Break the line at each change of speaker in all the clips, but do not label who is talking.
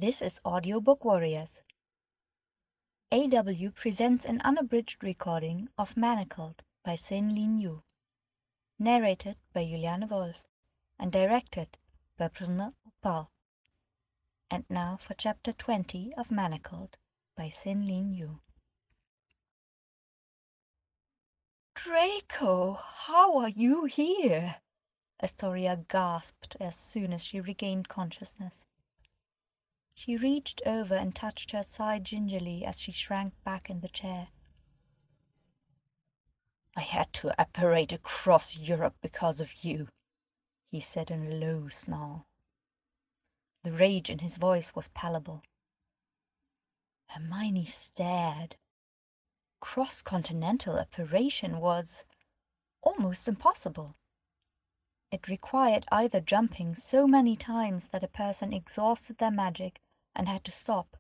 This is Audiobook Warriors. AW presents an unabridged recording of Manacled by Senlinyu, narrated by Juliane Wolf and directed by Brunner Opal. And now for chapter 20 of Manacled by Senlinyu. Draco, how are you here? Astoria gasped as soon as she regained consciousness. She reached over and touched her side gingerly as she shrank back in the chair. "I had to apparate across Europe because of you," he said in a low snarl. The rage in his voice was palpable. Hermione stared. Cross-continental apparation was almost impossible. It required either jumping so many times that a person exhausted their magic and had to stop,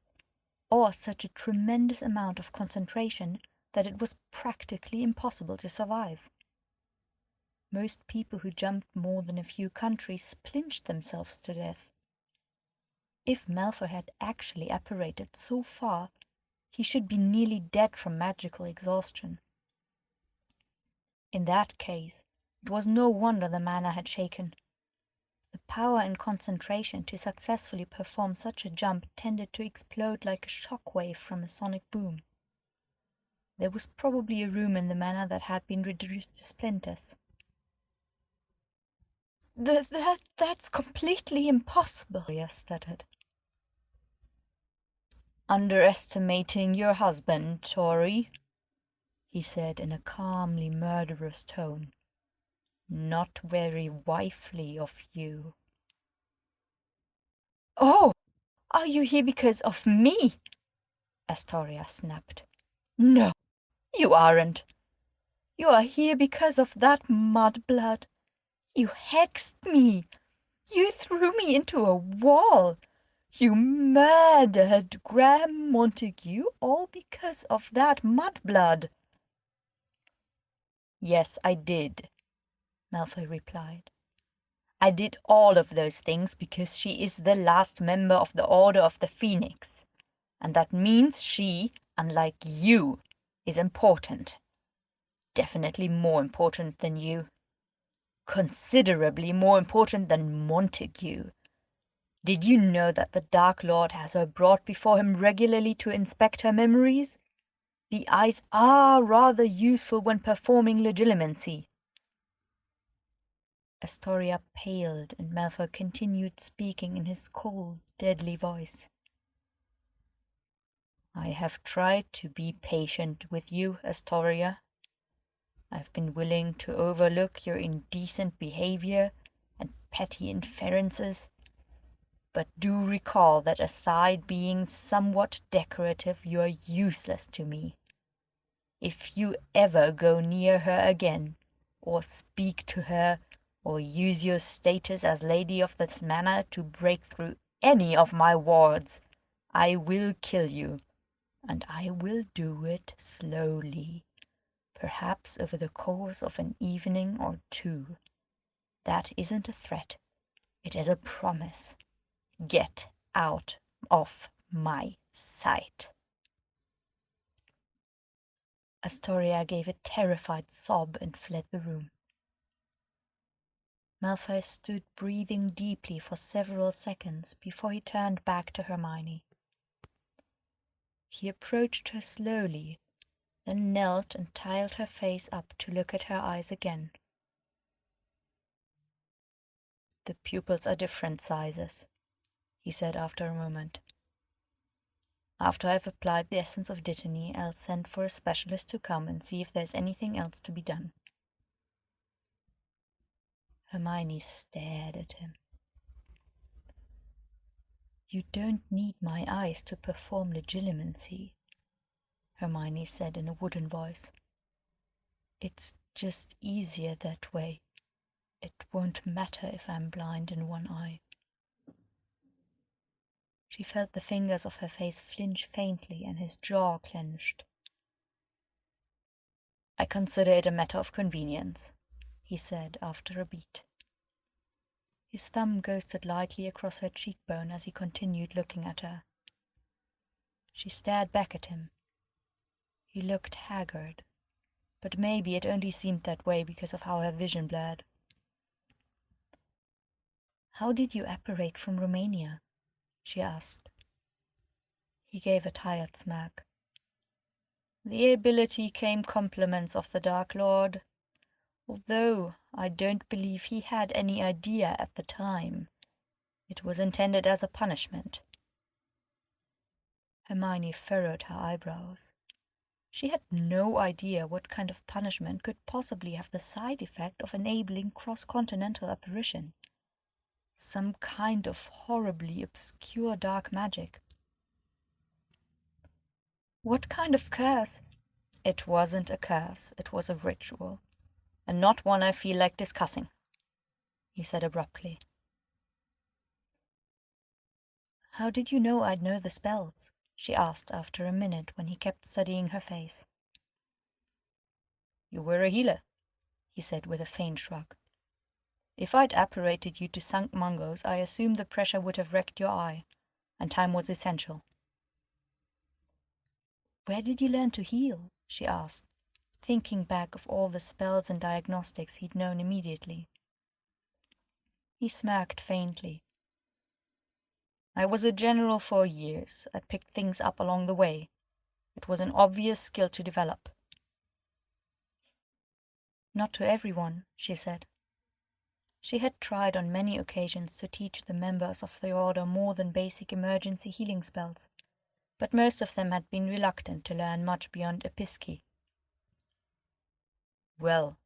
or such a tremendous amount of concentration that it was practically impossible to survive. Most people who jumped more than a few countries splinched themselves to death. If Malfoy had actually apparated so far, he should be nearly dead from magical exhaustion. In that case, it was no wonder the manor had shaken. The power and concentration to successfully perform such a jump tended to explode like a shock wave from a sonic boom. There was probably a room in the manor that had been reduced to splinters. That's completely impossible," Arya stuttered. "Underestimating your husband, Tori," he said in a calmly murderous tone. "Not very wifely of you." "Oh, are you here because of me?" Astoria snapped. "No, you aren't. You are here because of that mudblood. You hexed me. You threw me into a wall. You murdered Graham Montague, all because of that mudblood." "Yes, I did," Malfoy replied. "I did all of those things because she is the last member of the Order of the Phoenix, and that means she, unlike you, is important. Definitely more important than you. Considerably more important than Montague. Did you know that the Dark Lord has her brought before him regularly to inspect her memories? The eyes are rather useful when performing legilimency." Astoria paled, and Malfoy continued speaking in his cold, deadly voice. "I have tried to be patient with you, Astoria. I've been willing to overlook your indecent behavior and petty inferences, but do recall that aside being somewhat decorative, you are useless to me. If you ever go near her again, or speak to her, or use your status as lady of this manor to break through any of my wards, I will kill you, and I will do it slowly, perhaps over the course of an evening or two. That isn't a threat, it is a promise. Get out of my sight." Astoria gave a terrified sob and fled the room. Malfoy stood breathing deeply for several seconds before he turned back to Hermione. He approached her slowly, then knelt and tiled her face up to look at her eyes again. "The pupils are different sizes," he said after a moment. "After I've applied the essence of dittany, I'll send for a specialist to come and see if there's anything else to be done." Hermione stared at him. "You don't need my eyes to perform legilimency," Hermione said in a wooden voice. "It's just easier that way. It won't matter if I'm blind in one eye." She felt the fingers of her face flinch faintly and his jaw clenched. "I consider it a matter of convenience," he said after a beat. His thumb ghosted lightly across her cheekbone as he continued looking at her. She stared back at him. He looked haggard, but maybe it only seemed that way because of how her vision blurred. "How did you apparate from Romania?" she asked. He gave a tired smirk. "The ability came compliments of the Dark Lord, although I don't believe he had any idea at the time. It was intended as a punishment." Hermione furrowed her eyebrows. She had no idea what kind of punishment could possibly have the side effect of enabling cross-continental apparition. Some kind of horribly obscure dark magic. What kind of curse? "It wasn't a curse, it was a ritual, and not one I feel like discussing," he said abruptly. "How did you know I'd know the spells?" she asked after a minute when he kept studying her face. "You were a healer," he said with a faint shrug. "If I'd apparated you to sunk Mungos, I assumed the pressure would have wrecked your eye, and time was essential." "Where did you learn to heal?" she asked, thinking back of all the spells and diagnostics he'd known immediately. He smirked faintly. "I was a general for years. I picked things up along the way. It was an obvious skill to develop." "Not to everyone," she said. She had tried on many occasions to teach the members of the Order more than basic emergency healing spells, but most of them had been reluctant to learn much beyond Episki. "Well,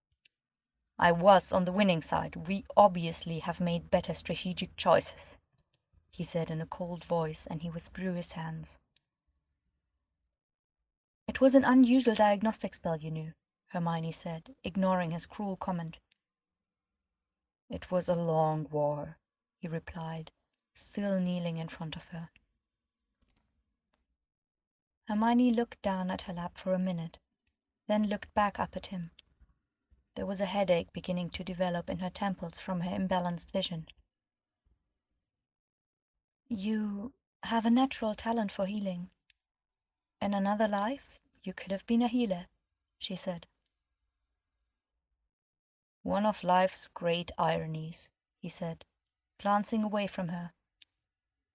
I was on the winning side. We obviously have made better strategic choices," he said in a cold voice, and he withdrew his hands. "It was an unusual diagnostic spell, you knew," Hermione said, ignoring his cruel comment. "It was a long war," he replied, still kneeling in front of her. Hermione looked down at her lap for a minute, then looked back up at him. There was a headache beginning to develop in her temples from her imbalanced vision. "You have a natural talent for healing. In another life, you could have been a healer," she said. "One of life's great ironies," he said, glancing away from her.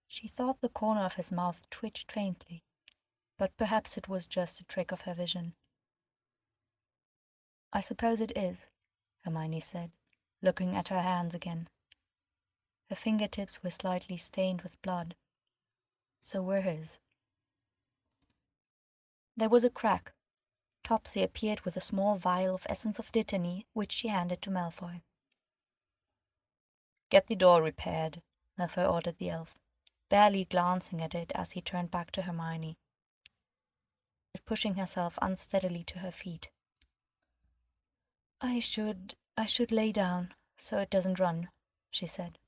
She thought the corner of his mouth twitched faintly, but perhaps it was just a trick of her vision. "I suppose it is," Hermione said, looking at her hands again. Her fingertips were slightly stained with blood. So were his. There was a crack. Topsy appeared with a small vial of essence of dittany, which she handed to Malfoy. "Get the door repaired," Malfoy ordered the elf, barely glancing at it as he turned back to Hermione, pushing herself unsteadily to her feet. I should lay down, so it doesn't run," she said.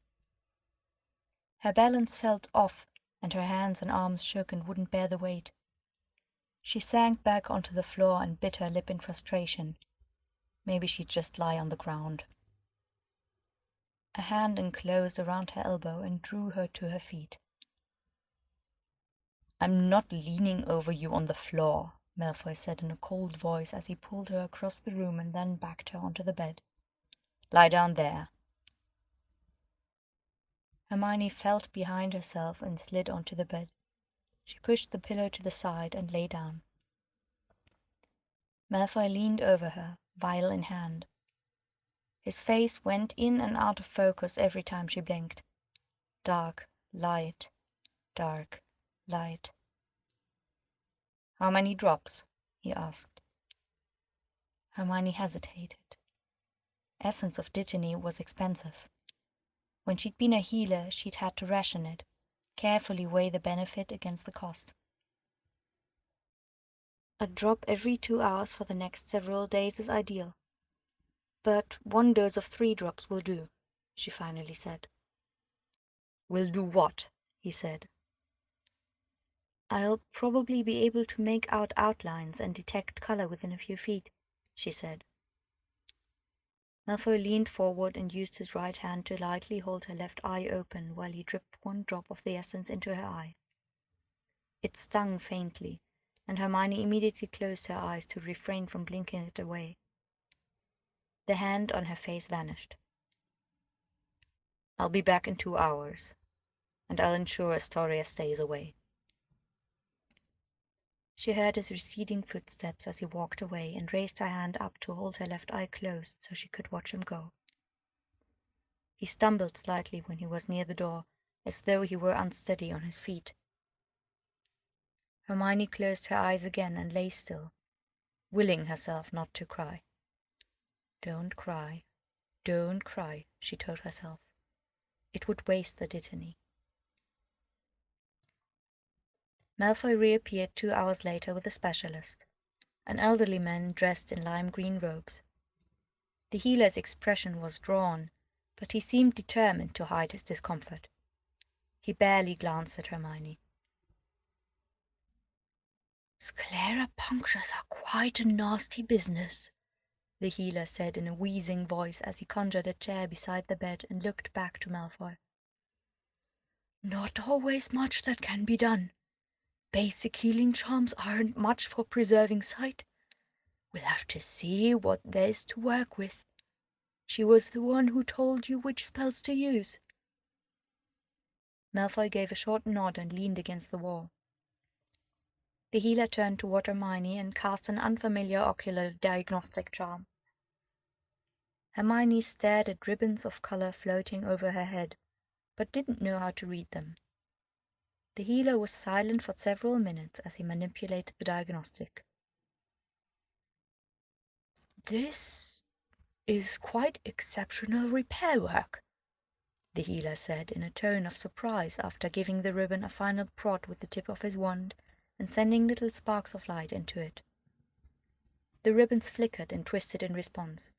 Her balance felt off, and her hands and arms shook and wouldn't bear the weight. She sank back onto the floor and bit her lip in frustration. Maybe she'd just lie on the ground. A hand enclosed around her elbow and drew her to her feet. "I'm not leaning over you on the floor," Malfoy said in a cold voice as he pulled her across the room and then backed her onto the bed. "Lie down there." Hermione felt behind herself and slid onto the bed. She pushed the pillow to the side and lay down. Malfoy leaned over her, vial in hand. His face went in and out of focus every time she blinked. Dark, light, dark, light. "How many drops?" he asked. Hermione hesitated. Essence of dittany was expensive. When she'd been a healer, she'd had to ration it, carefully weigh the benefit against the cost. "A drop every 2 hours for the next several days is ideal. But 1 dose of 3 drops will do," she finally said. "Will do what?" he said. "I'll probably be able to make out outlines and detect color within a few feet," she said. Malfoy leaned forward and used his right hand to lightly hold her left eye open while he dripped one drop of the essence into her eye. It stung faintly, and Hermione immediately closed her eyes to refrain from blinking it away. The hand on her face vanished. "I'll be back in 2 hours, and I'll ensure Astoria stays away." She heard his receding footsteps as he walked away and raised her hand up to hold her left eye closed so she could watch him go. He stumbled slightly when he was near the door, as though he were unsteady on his feet. Hermione closed her eyes again and lay still, willing herself not to cry. "Don't cry, don't cry," she told herself. It would waste the dittany. Malfoy reappeared 2 hours later with a specialist, an elderly man dressed in lime green robes. The healer's expression was drawn, but he seemed determined to hide his discomfort. He barely glanced at Hermione. "Sclera punctures are quite a nasty business," the healer said in a wheezing voice as he conjured a chair beside the bed and looked back to Malfoy. "Not always much that can be done. Basic healing charms aren't much for preserving sight. We'll have to see what there's to work with. She was the one who told you which spells to use." Malfoy gave a short nod and leaned against the wall. The healer turned toward Hermione and cast an unfamiliar ocular diagnostic charm. Hermione stared at ribbons of color floating over her head, but didn't know how to read them. The healer was silent for several minutes as he manipulated the diagnostic. "This is quite exceptional repair work," the healer said in a tone of surprise after giving the ribbon a final prod with the tip of his wand and sending little sparks of light into it. The ribbons flickered and twisted in response.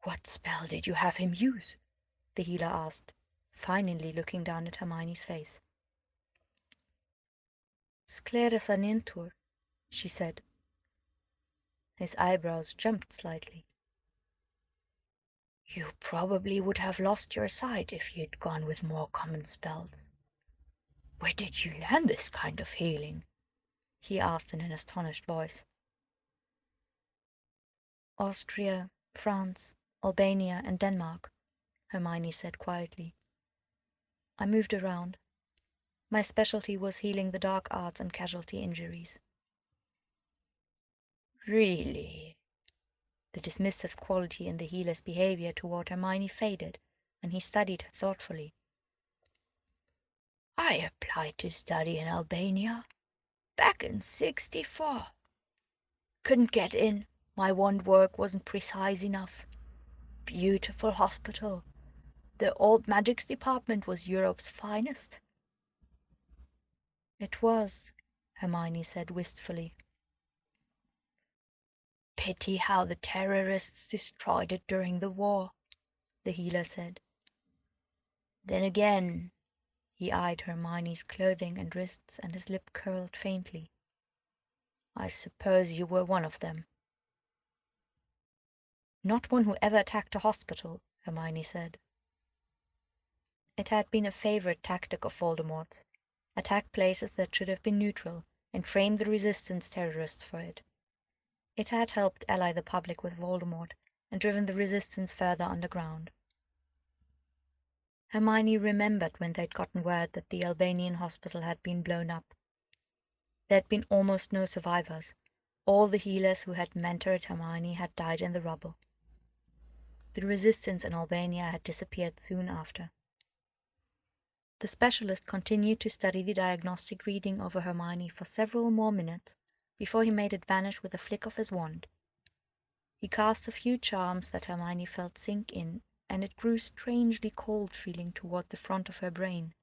"What spell did you have him use?" the healer asked, finally looking down at Hermione's face. "Sclera sanintur," she said. His eyebrows jumped slightly. "You probably would have lost your sight if you'd gone with more common spells. Where did you learn this kind of healing?" he asked in an astonished voice. "Austria, France, Albania, and Denmark," Hermione said quietly. "I moved around. My specialty was healing the dark arts and casualty injuries." "Really?" The dismissive quality in the healer's behavior toward Hermione faded, and he studied her thoughtfully. "I applied to study in Albania back in '64. Couldn't get in. My wand work wasn't precise enough. Beautiful hospital. The old magics department was Europe's finest." "It was," Hermione said wistfully. "Pity how the terrorists destroyed it during the war," the healer said. "Then again," he eyed Hermione's clothing and wrists, and his lip curled faintly, "I suppose you were one of them." "Not one who ever attacked a hospital," Hermione said. It had been a favorite tactic of Voldemort's. Attack places that should have been neutral, and frame the resistance terrorists for it. It had helped ally the public with Voldemort, and driven the resistance further underground. Hermione remembered when they'd gotten word that the Albanian hospital had been blown up. There had been almost no survivors. All the healers who had mentored Hermione had died in the rubble. The resistance in Albania had disappeared soon after. The specialist continued to study the diagnostic reading over Hermione for several more minutes before he made it vanish with a flick of his wand. He cast a few charms that Hermione felt sink in, and it grew strangely cold feeling toward the front of her brain.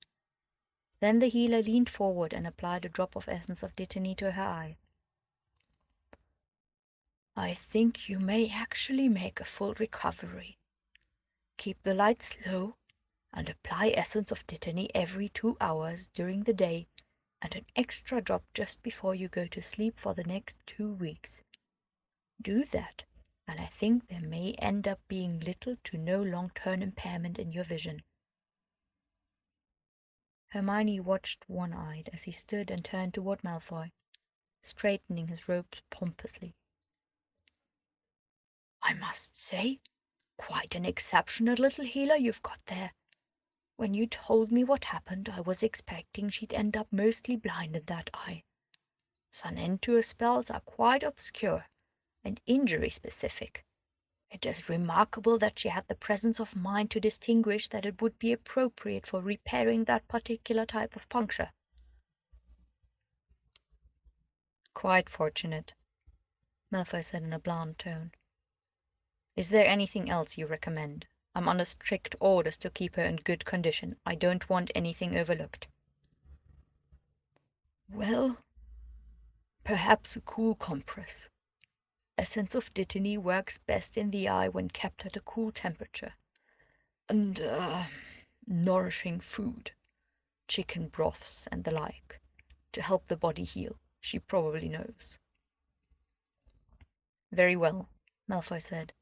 Then the healer leaned forward and applied a drop of essence of dittany to her eye. "I think you may actually make a full recovery. Keep the lights low, and apply essence of dittany every 2 hours during the day, and an extra drop just before you go to sleep for the next 2 weeks. Do that, and I think there may end up being little to no long-term impairment in your vision." Hermione watched one-eyed as he stood and turned toward Malfoy, straightening his robes pompously. "I must say, quite an exceptional little healer you've got there. When you told me what happened, I was expecting she'd end up mostly blind in that eye. Senlinyu spells are quite obscure and injury-specific. It is remarkable that she had the presence of mind to distinguish that it would be appropriate for repairing that particular type of puncture." "Quite fortunate," Malfoy said in a bland tone. "Is there anything else you recommend? I'm under strict orders to keep her in good condition. I don't want anything overlooked." "Well, perhaps a cool compress. Essence of dittany works best in the eye when kept at a cool temperature. And, nourishing food, chicken broths and the like, to help the body heal. She probably knows." "Very well," Malfoy said,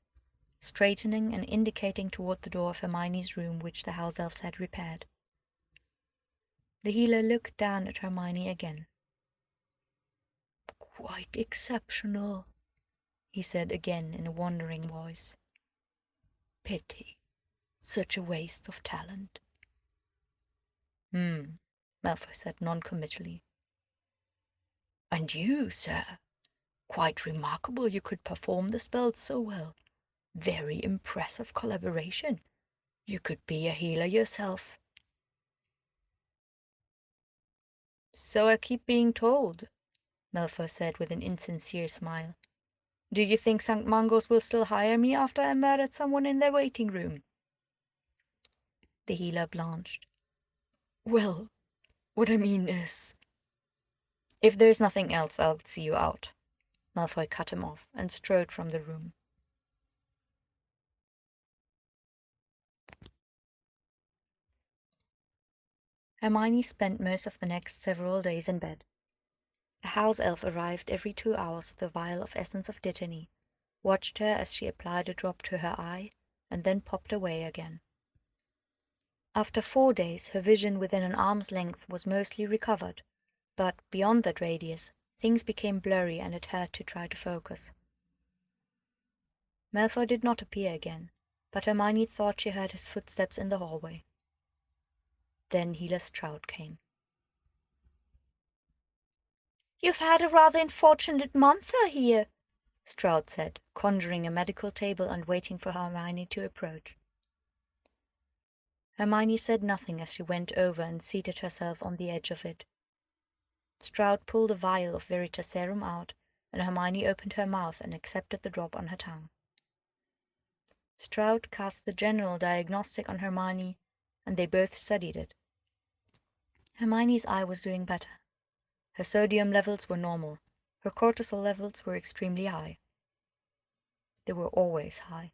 straightening and indicating toward the door of Hermione's room, which the house elves had repaired. The healer looked down at Hermione again. "Quite exceptional," he said again in a wondering voice. "Pity. Such a waste of talent." Malfoy said non-committally. "And you, sir? Quite remarkable you could perform the spells so well. Very impressive collaboration. You could be a healer yourself." "So I keep being told," Malfoy said with an insincere smile. "Do you think St. Mungo's will still hire me after I murdered someone in their waiting room?" The healer blanched. "Well, what I mean is—" "If there's nothing else, I'll see you out." Malfoy cut him off and strode from the room. Hermione spent most of the next several days in bed. A house elf arrived every 2 hours with a vial of essence of dittany, watched her as she applied a drop to her eye, and then popped away again. After 4 days, her vision within an arm's length was mostly recovered, but beyond that radius, things became blurry and it hurt to try to focus. Malfoy did not appear again, but Hermione thought she heard his footsteps in the hallway. Then Healer Stroud came. "You've had a rather unfortunate month here," Stroud said, conjuring a medical table and waiting for Hermione to approach. Hermione said nothing as she went over and seated herself on the edge of it. Stroud pulled a vial of Veritaserum out, and Hermione opened her mouth and accepted the drop on her tongue. Stroud cast the general diagnostic on Hermione, and they both studied it. Hermione's eye was doing better. Her sodium levels were normal. Her cortisol levels were extremely high. They were always high,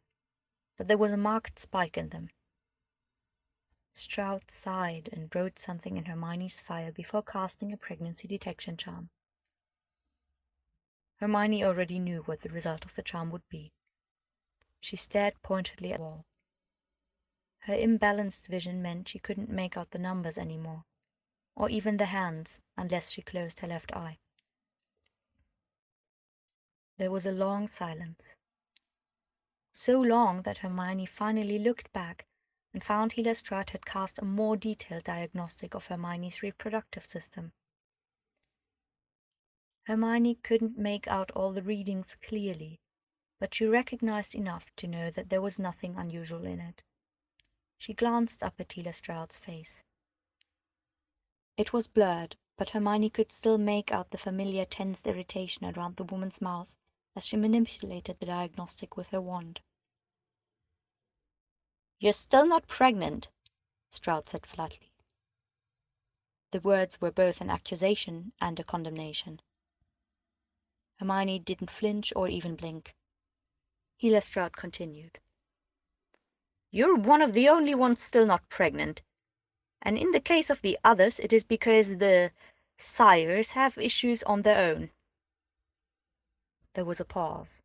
but there was a marked spike in them. Stroud sighed and wrote something in Hermione's file before casting a pregnancy detection charm. Hermione already knew what the result of the charm would be. She stared pointedly at the wall. Her imbalanced vision meant she couldn't make out the numbers anymore, or even the hands, unless she closed her left eye. There was a long silence. So long that Hermione finally looked back and found Healer Stroud had cast a more detailed diagnostic of Hermione's reproductive system. Hermione couldn't make out all the readings clearly, but she recognized enough to know that there was nothing unusual in it. She glanced up at Healer Stroud's face. It was blurred, but Hermione could still make out the familiar tensed irritation around the woman's mouth as she manipulated the diagnostic with her wand. "You're still not pregnant," Stroud said flatly. The words were both an accusation and a condemnation. Hermione didn't flinch or even blink. Healer Stroud continued. "You're one of the only ones still not pregnant. And in the case of the others, it is because the sires have issues on their own." There was a pause.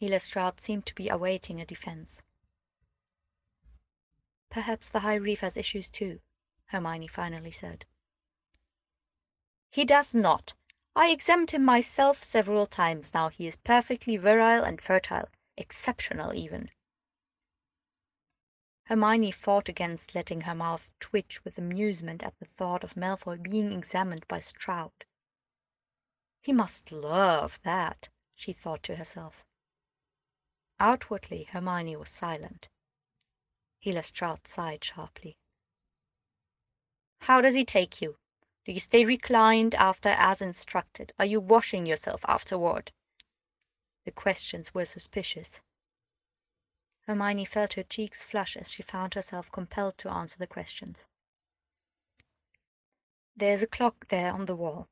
Lestrade seemed to be awaiting a defense. "Perhaps the High Reeve has issues too," Hermione finally said. "He does not. I examined him myself several times now. He is perfectly virile and fertile, exceptional even." Hermione fought against letting her mouth twitch with amusement at the thought of Malfoy being examined by Stroud. He must love that, she thought to herself. Outwardly, Hermione was silent. Lestrade sighed sharply. "How does he take you? Do you stay reclined after as instructed? Are you washing yourself afterward?" The questions were suspicious. Hermione felt her cheeks flush as she found herself compelled to answer the questions. "There's a clock there on the wall.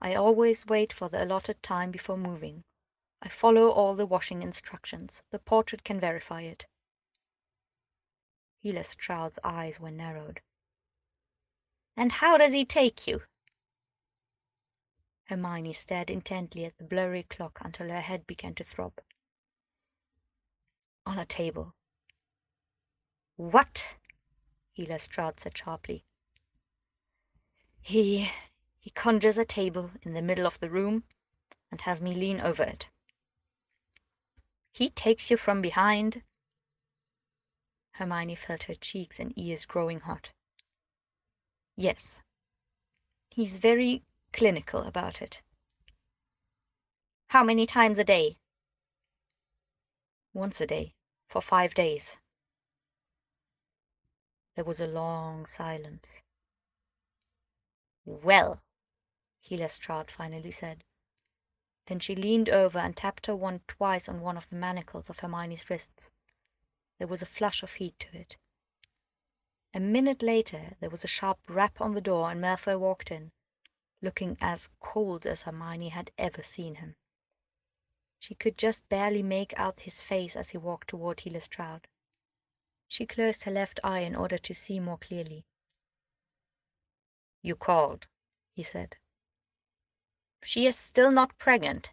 I always wait for the allotted time before moving. I follow all the washing instructions. The portrait can verify it." Lestrade's eyes were narrowed. "And how does he take you?" Hermione stared intently at the blurry clock until her head began to throb. "On a table." "What?" Lestrade said sharply. He conjures a table in the middle of the room and has me lean over it." "He takes you from behind?" Hermione felt her cheeks and ears growing hot. "Yes. He's very clinical about it." "How many times a day?" "Once a day, for 5 days." There was a long silence. "Well," Lestrade finally said. Then she leaned over and tapped her wand twice on one of the manacles of Hermione's wrists. There was a flush of heat to it. A minute later there was a sharp rap on the door and Malfoy walked in, looking as cold as Hermione had ever seen him. She could just barely make out his face as he walked toward Lestrade. She closed her left eye in order to see more clearly. "You called," he said. "She is still not pregnant,"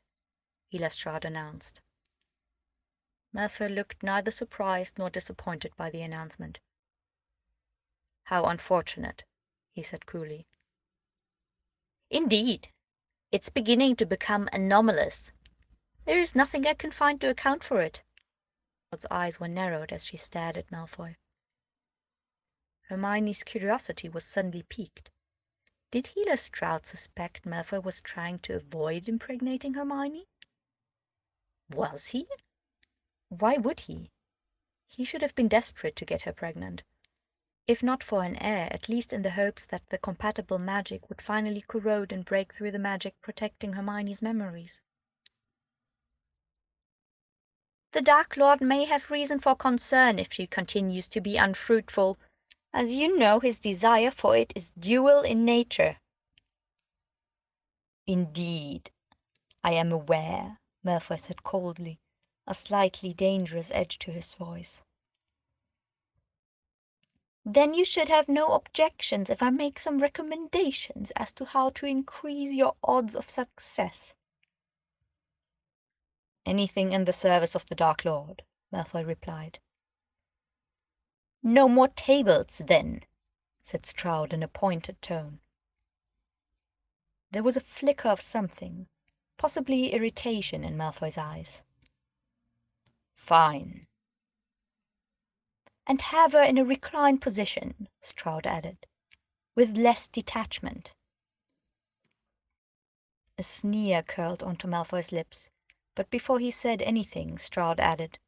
Lestrade announced. Malfoy looked neither surprised nor disappointed by the announcement. "How unfortunate," he said coolly. "Indeed. It's beginning to become anomalous. There is nothing I can find to account for it." Hermione's eyes were narrowed as she stared at Malfoy. Hermione's curiosity was suddenly piqued. Did Lestrade suspect Malfoy was trying to avoid impregnating Hermione? Was he? Why would he? He should have been desperate to get her pregnant. If not for an heir, at least in the hopes that the compatible magic would finally corrode and break through the magic protecting Hermione's memories. "The Dark Lord may have reason for concern if she continues to be unfruitful. As you know, his desire for it is dual in nature." "Indeed, I am aware," Malfoy said coldly, a slightly dangerous edge to his voice. "Then you should have no objections if I make some recommendations as to how to increase your odds of success." "Anything in the service of the Dark Lord," Malfoy replied. "No more tables, then," said Stroud in a pointed tone. There was a flicker of something, possibly irritation, in Malfoy's eyes. "Fine." "And have her in a reclined position," Stroud added, "with less detachment." A sneer curled onto Malfoy's lips, but before he said anything, Stroud added,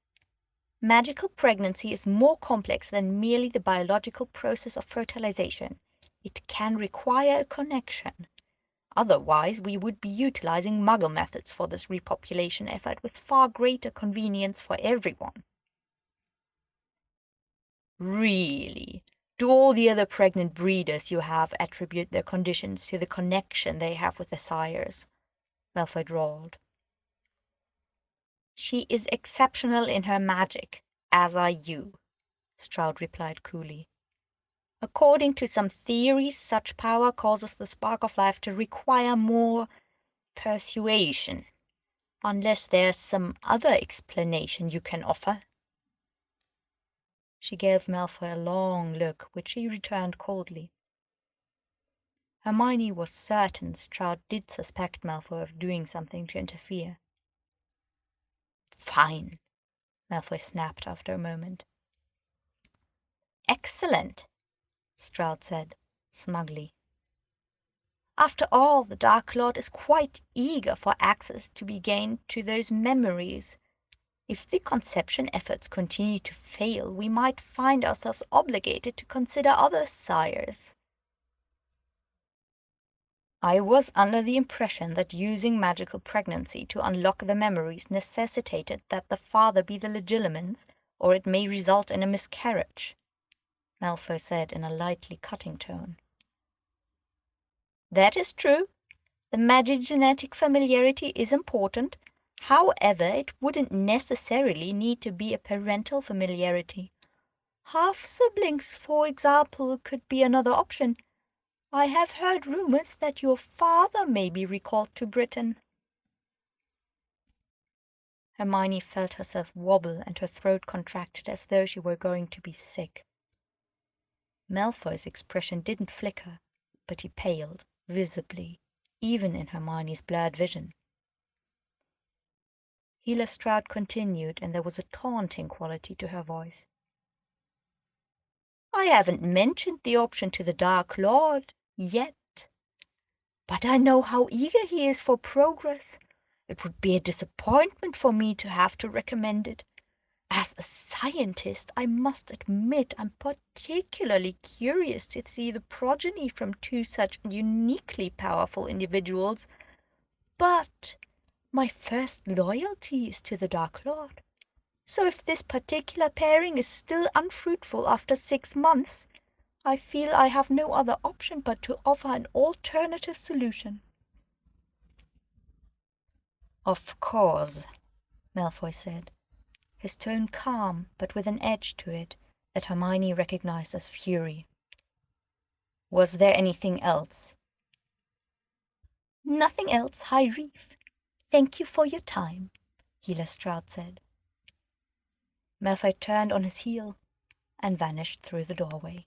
"Magical pregnancy is more complex than merely the biological process of fertilization. It can require a connection. Otherwise, we would be utilizing Muggle methods for this repopulation effort with far greater convenience for everyone." "Really? Do all the other pregnant breeders you have attribute their conditions to the connection they have with their sires?" Malfoy drawled. "She is exceptional in her magic, as are you," Stroud replied coolly. "According to some theories, such power causes the spark of life to require more persuasion. Unless there's some other explanation you can offer." She gave Malfoy a long look, which he returned coldly. Hermione was certain Stroud did suspect Malfoy of doing something to interfere. "Fine," Malfoy snapped after a moment. "Excellent," Stroud said, smugly. "After all, the Dark Lord is quite eager for access to be gained to those memories. If the conception efforts continue to fail, we might find ourselves obligated to consider other sires." "I was under the impression that using magical pregnancy to unlock the memories necessitated that the father be the legilimens, or it may result in a miscarriage," Malfoy said in a lightly cutting tone. "That is true. The magic-genetic familiarity is important. However, it wouldn't necessarily need to be a parental familiarity. Half-siblings, for example, could be another option. I have heard rumors that your father may be recalled to Britain." Hermione felt herself wobble and her throat contracted as though she were going to be sick. Malfoy's expression didn't flicker, but he paled, visibly, even in Hermione's blurred vision. Healer Stroud continued, and there was a taunting quality to her voice. "I haven't mentioned the option to the Dark Lord yet, but I know how eager he is for progress. It would be a disappointment for me to have to recommend it. As a scientist, I must admit I'm particularly curious to see the progeny from two such uniquely powerful individuals, but my first loyalty is to the Dark Lord. So if this particular pairing is still unfruitful after 6 months, I feel I have no other option but to offer an alternative solution." "Of course," Malfoy said, his tone calm but with an edge to it that Hermione recognized as fury. "Was there anything else?" "Nothing else, High Reeve. Thank you for your time," Healer Stroud said. Malfoy turned on his heel and vanished through the doorway.